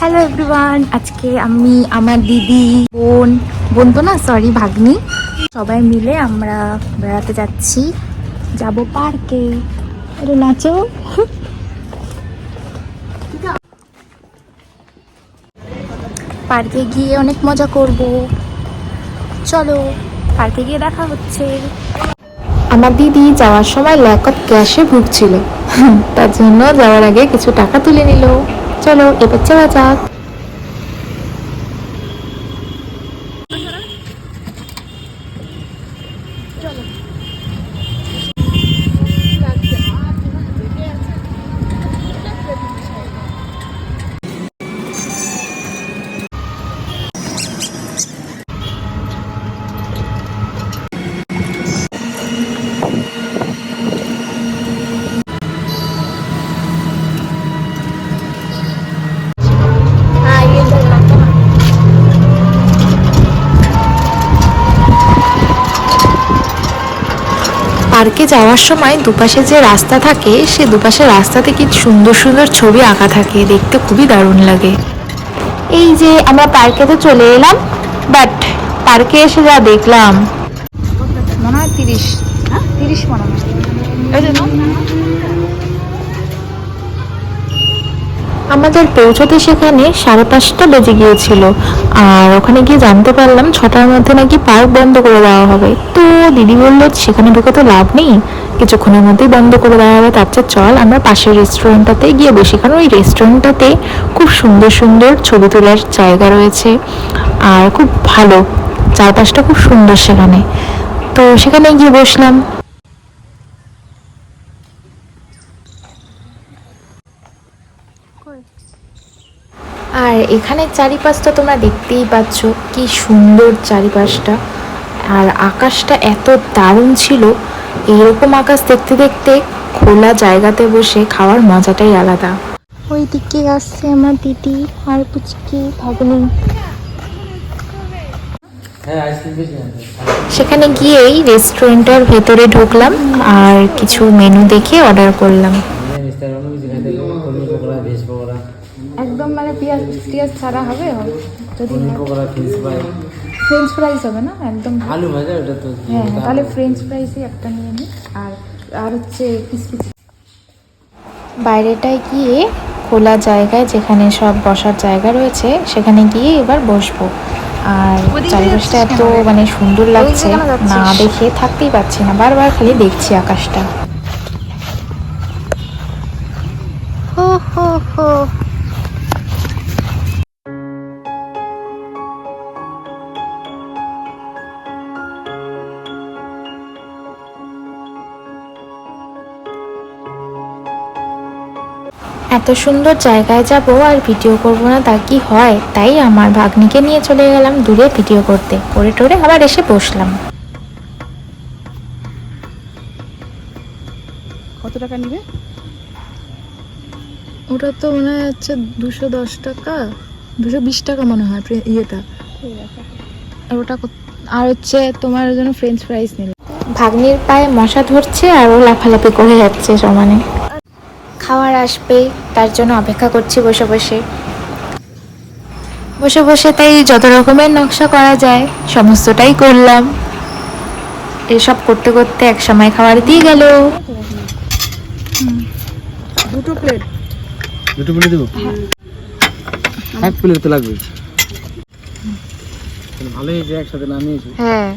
Hello everyone, আজকে আমি আমার দিদি বোন বোন তো না সরি ভাগ্নি সবাই মিলে আমরা বেড়াতে যাচ্ছি। যাব পার্কে। একটু নাচো। পার্কে গিয়ে অনেক মজা করব। চলো পার্কে গিয়ে দেখা হচ্ছে। আমার দিদি যাওয়ার সময় ল্যাক অফ ক্যাশে ভুগছিল, তার জন্য যাওয়ার আগে কিছু টাকা তুলে নিল। চলো এবার যাওয়া যাক। পার্কে যাওয়ার সময় দুপাশে যে রাস্তা থাকে, সে দুপাশে রাস্তাতে কি সুন্দর সুন্দর ছবি আঁকা থাকে, দেখতে খুবই দারুণ লাগে। এই যে আমরা পার্কে তো চলে এলাম, বাট পার্কে এসে যা দেখলাম, মনে হয় 30 মনে হয়। আমাদের পৌঁছতে সেখানে 5:30 বেজে গিয়েছিল, আর ওখানে গিয়ে জানতে পারলাম 6টার মধ্যে নাকি পার্ক বন্ধ করে দেওয়া হবে। তো দিদি বললো সেখানে ঢুকে তো লাভ নেই, কিছুক্ষণের মধ্যেই বন্ধ করে দেওয়া হবে, তার চেয়ে চল আমরা পাশের রেস্টুরেন্টটাতে গিয়ে বসি, কারণ ওই রেস্টুরেন্টটাতে খুব সুন্দর সুন্দর ছবি তোলার জায়গা রয়েছে আর খুব ভালো, চারপাশটা খুব সুন্দর সেখানে। তো সেখানে গিয়ে বসলাম। আর এখানে চারিপাশটা তোমরা দেখতেই পাচ্ছ, কি সুন্দর চারিপাশটা, আর আকাশটা এত দারুণ ছিল। এইরকম আকাশ দেখতে দেখতে খোলা জায়গাতে বসে খাওয়ার মজাটাই আলাদা। ওই দিকে আসছে আমার দিদি আর পুচকি ভাগ্নি। সেখানে গিয়েই রেস্টুরেন্টের ভেতরে ঢুকলাম আর কিছু মেনু দেখে অর্ডার করলাম। একদম মানে পেঁয়াজ টিয়াজ ছাড়া হবে, যদি ফ্রেঞ্চ ফ্রাইস হবে না একদম আলু ভাজা, ওটা তো হ্যাঁ, তাহলে ফ্রেঞ্চ ফ্রাইসই একটা নিয়ে নিই। আর হচ্ছে কিসমিস। বাইরেটায় গিয়ে খোলা জায়গায় যেখানে সব বসার জায়গা রয়েছে সেখানে গিয়ে এবার বসবো। আর চারিপাশটা এত মানে সুন্দর লাগছে, না দেখে থাকতেই পারছি না, বারবার খালি দেখছি আকাশটা। হো হো হো। এত সুন্দর জায়গায় যাব আর ভিডিও করব না তা কি হয়, তাই আমার ভাগ্নিকে নিয়ে চলে গেলাম দূরে ভিডিও করতে, করে টোরে আবার এসে বসলাম। কত টাকা নিবে? ওটা তো মনে হচ্ছে 210 টাকা, 220 টাকা মনে হয় ইয়েটা। আর ওটা আর হচ্ছে তোমার জন্য ফ্রেঞ্চ ফ্রাইস নিল। ভাগ্নির পায়ে মশা ধরছে আর ও লাফালাফি করে যাচ্ছে সমানে। খাওয়ার আসবে তার জন্য অপেক্ষা করছি বসে বসে বসে বসে, তাই যত রকমের নকশা করা যায় সমস্তটাই করলাম। এসব করতে করতে এক সময় খাবার দিয়ে গেল। দুটো প্লেট দেবো? এক প্লেট তো লাগবে, ভালো হয়েছে একসাথে নামিয়েছি। হ্যাঁ,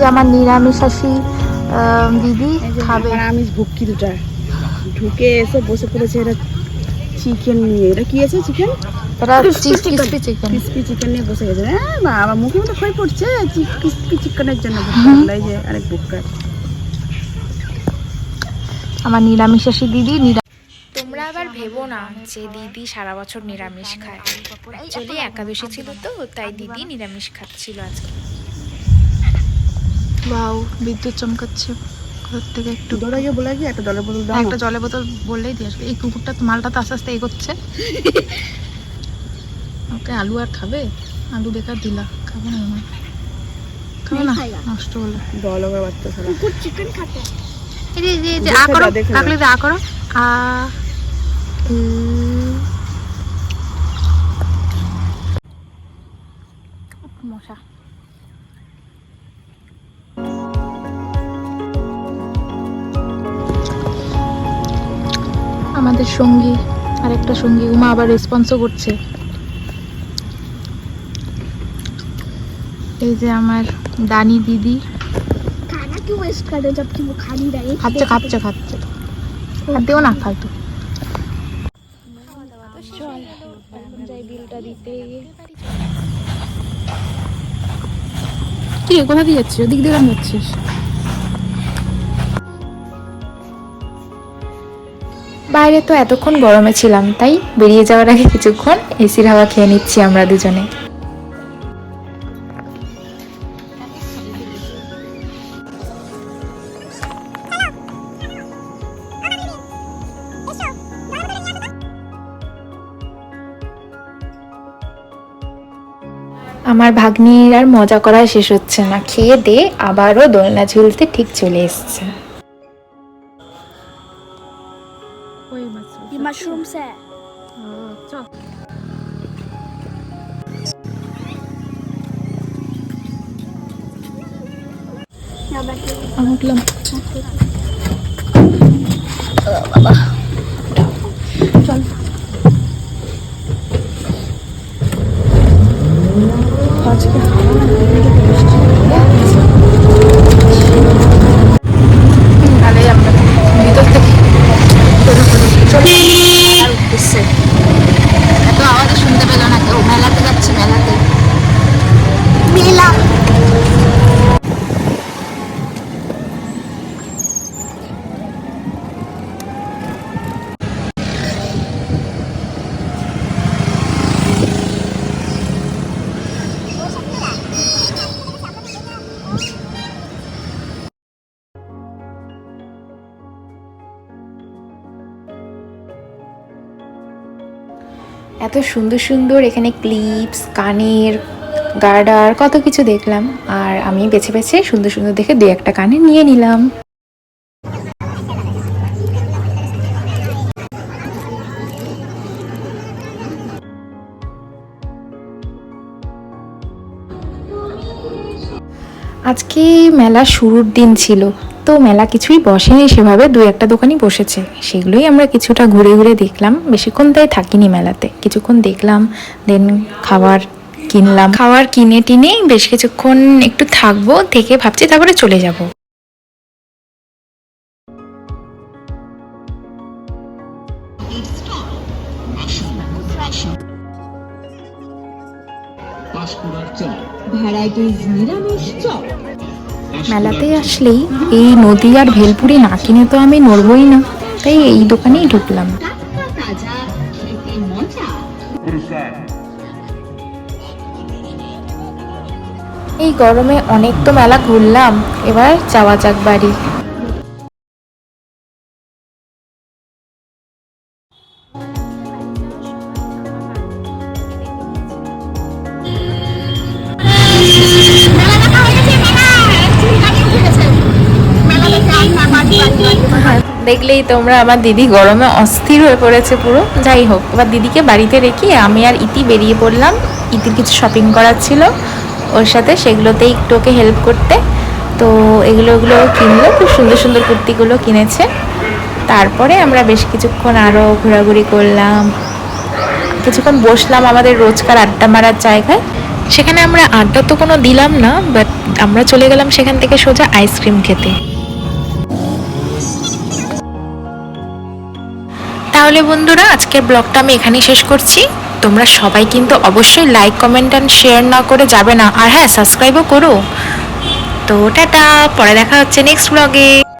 যে আমার নিরামিষাশী দিদি খাবে। আমিষ ভুক্কি দুটা ঢুকে এসে বসে পড়েছে। এরা চিকেন নিয়ে, এটা কি আছে চিকেন, এটা ক্রিসপি চিকেন। ক্রিসপি চিকেন নিয়ে বসে গেছে। হ্যাঁ বাবা, মুখে মতো খই পড়ছে ক্রিসপি চিকেনের জন্য। এই যে আরেক বুক্কা, আমার নিরামিষাশী দিদি। তোমরা আবার ভেবো না যে দিদি সারা বছর নিরামিষ খায়, অ্যাকচুয়ালি একাদশী ছিল তো, তাই দিদি নিরামিষ খাচ্ছিল আজকে। বাউ, বিদ্যুৎ চমকাচ্ছে ঘর থেকে। একটু দৌড়াইয়ে বলে কি একটা জলের বোতল দাও। একটা জলের বোতল বললেই দিয়ে আসবে। এই কুকুরটা তো মালটা তো আস্তে আস্তে এগোচ্ছে। ওকে আলু আর খাবে? আলু বেকার দিলা, খাবে না মনে হয়। খাবে না, নষ্ট হলো। বলো বাচ্চা সারা এই যে আ করো, কাকলি আ করো। আ মশা। আমাদের সঙ্গী, আরেকটা সঙ্গী উমা আবার রেসপন্সও করছে। এই যে আমার দানি দিদি खाना क्यों वेस्ट कर रहे हो जबकि वो खा नहीं रही। খাচ্ছে খাচ্ছে খাচ্ছে, আর দেও না ফালতু। কি রে, কোথা দিয়ে যাচ্ছিস? ওদিক দিয়ে কেন যাচ্ছিস? বাইরে তো এতক্ষণ গরমে ছিলাম, তাই বেরিয়ে যাওয়ার আগে কিছুক্ষণ এসির হাওয়া খেয়ে নিচ্ছি আমরা দুজনে। আমার ভাগ্নির আর মজা করা শেষ হচ্ছে না, খেয়ে দে আবারও দোলনা ঝুলতে ঠিক চলে এসছে। ये मशरूम्स है। উঠলাম। চল ভালোই, আমরা ভিতর থেকে আর উঠতেছে। এত আওয়াজ শুনতে পেল না কেউ। মেলাতে যাচ্ছে, মেলাতে। মেলা এত সুন্দর সুন্দর এখানে ক্লিপস, কানের গার্ডার, কত কিছু দেখলাম। আর আমি বেছে বেছে সুন্দর সুন্দর দেখে দু একটা কানে নিয়ে নিলাম। আজকে মেলা শুরুর দিন ছিল, তো মেলা কিছুই বসেনি সেভাবে, দু একটা দোকানই বসেছে, সেগুলোই আমরা কিছুটা ঘুরে ঘুরে দেখলাম। বেশিক্ষণ তাই থাকিনি মেলাতে, কিছুক্ষণ দেখলাম, দেন খাবার কিনে টিনে বেশ কিছুক্ষণ একটু থাকবো, থেকে ভাবছি তারপরে চলে যাব। মেলাতে আসলেই এই নদী আর ভেলপুরি না কিনে তো আমি নড়বই না, তাই এই দোকানেই ঢুকলাম। এই গরমে অনেক তো মেলা ঘুরলাম, এবার যাওয়া যাক বাড়ি। দেখলেই তোমরা, আমার দিদি গরমে অস্থির হয়ে পড়েছে পুরো। যাই হোক, এবার দিদিকে বাড়িতে রেখে আমি আর ইতি বেরিয়ে পড়লাম। ইতির কিছু শপিং করার ছিল ওর সাথে, সেগুলোতেই একটু ওকে হেল্প করতে। তো এগুলো কিনলো, খুব সুন্দর সুন্দর কুর্তিগুলো কিনেছে। তারপরে আমরা বেশ কিছুক্ষণ আরও ঘোরাঘুরি করলাম, কিছুক্ষণ বসলাম আমাদের রোজকার আড্ডা মারার জায়গায়। সেখানে আমরা আড্ডা তো কোনো দিলাম না, বাট আমরা চলে গেলাম সেখান থেকে সোজা আইসক্রিম খেতে। তাহলে বন্ধুরা, আজকের ব্লগটা আমি এখানেই শেষ করছি। তোমরা সবাই কিন্তু অবশ্যই লাইক, কমেন্ট অ্যান্ড শেয়ার না করে যাবে না, আর হ্যাঁ, সাবস্ক্রাইবও করো। তো টাটা, পরে দেখা হচ্ছে নেক্সট ব্লগে।